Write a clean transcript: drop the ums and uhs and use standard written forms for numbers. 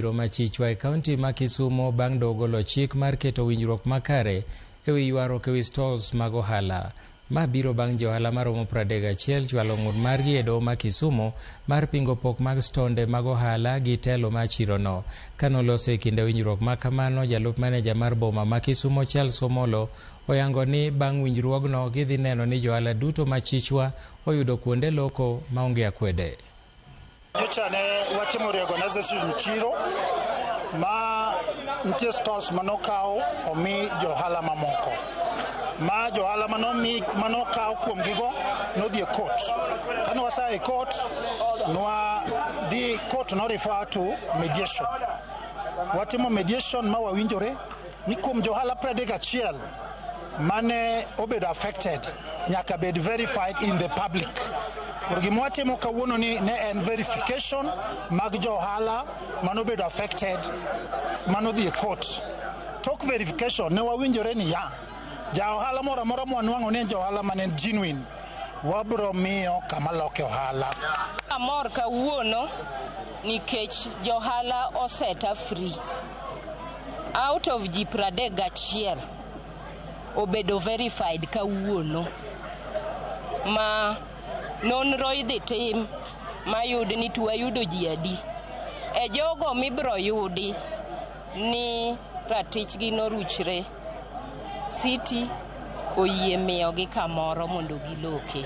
Roma Chichwa e kaunti ma Kisumo bang' dogolo chik mar keto winjruok makare ewi ywaruok ewi stalls mag ohala. Ma biro bang' jo-ohala maromo 31 chwalo ng'ur margi e doho ma Kisumo mar pingo pok mag stonde mag ohala gi telo ma chirono. Kanoloso e kinde winjruok ma kamano, jalup maneja mar boma ma Kisumo Charles Omolo oyango ni bang' winjruogno gidhi neno ni jo-ohala duto ma Chichwa oyudo kuonde loko maonge akwede. Nyocha ne watimo reorganization chiro ma nitie stalls manokaw omi jo-ohala mamoko. Ma jo-ohala manokaw kuom gigo nodhi e court. Kane wasa e court, court no refer to mediation. Watimo mediation ma wawinjore ni kuom jo-ohala 31 mane obedo affected nyaka bed verified in the public. Koro gima watimo kawuono ni ne en verification mag jo-ohala manobedo affected manodhi e court. Tok verification ne wawinjore ni ja-ohala moro amora mwanwang'o ni jo-ohala mane genuine, wabro miyo kama loke ohala. Amor kawuono nikech jo-ohala oseta free. Out of ji 31 obedo verified kawuono. Ma nonro idhi tim mayud ni tuwayudo ji adi. E jogo mibro yudi ni ratichgi noruchre, City oyie miyogi kamoro mondo giloke.